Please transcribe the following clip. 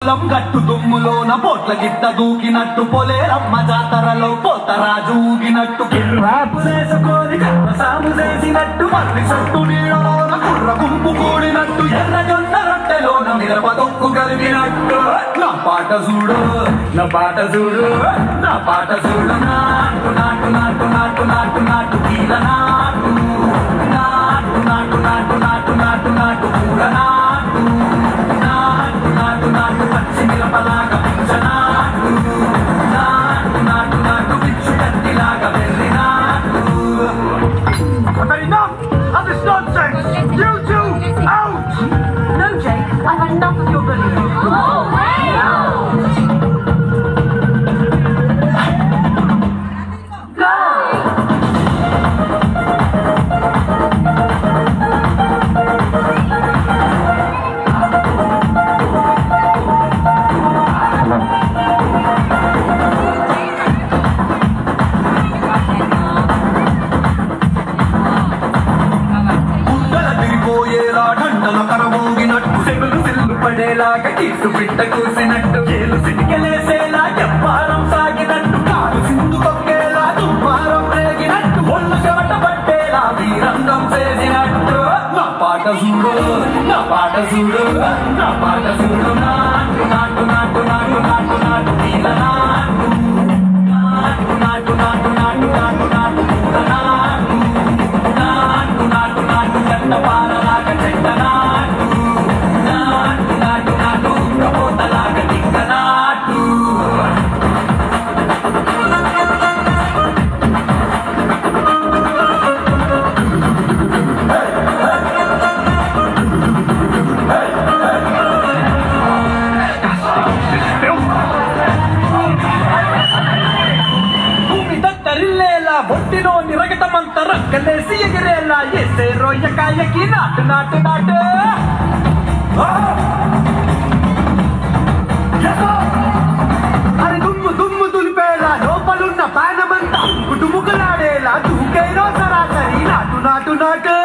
గట్టు దుమ్ములోన పోట్ల గిట్ట దూకినట్టు పొలేరమ్మ జాతరలో పోతరాజు ఊగినట్టు కిర్రాపు చేసుకొని సాము చేసినట్టు మర్రి సట్టు నీడలోన కుర్ర గుంపు కూడినట్టు ఎర్ర జొన్న రొట్టెలోన మిరప తొక్కు కలిగినట్టు నా పాట చూడు నా పాట చూడు నా పాట చూడు నాటు నాటు నాటు నాటు నాటు నాటు కీల నాటు నాటు నాటు నాటు నాటు నాటు నాటు పూల నాటు నాటు నాటు నాటు పచ్చి మిరపలాగా పింఛనాటు నాటు నాటు నాటు పిచ్చు కత్తిలాగా వెర్రి నాటు. Enough of this nonsense! You two, out! No, Jake, I've had enough of your bullying. Oh, పడేలాగా కీసు పిట్ట కూసినట్టు ఏలు సిటికెలేసేలా ఎప్పారం సాగినట్టు కాలు సింధు కొక్కేలా దుమ్మారం రేగినట్టు ఒళ్ళు చెమట పట్టేలా వీరంగం చేసినట్టు నా పాట చూడు నా పాట చూడు నా పాట చూడు నాటు నాటు నాటు నాటు నాటు నాటు నీల నాటు నాటు నాటు నాటు నాటు నాటు నాటు పూల నాటు నాటు నాటు నాటు చెట్ట పాలలాగా చెట్ట నాటు నాటు నాటు నాటు కబోతలాగా టింక నాటు. భూమి దత్తరిల్లేలా బొట్టిలో నిరగటమంత రక్కలేసి ఎగిరేలా ఎసే రొయ్యకాయకి నాటు నాటు నాటు. అది దుమ్ము దుమ్ము దులిపేలా లోపలున్న పానమంతా కుటుముకలాడేలా దూకేనో సరాసరి నాటు నాటు నాటు.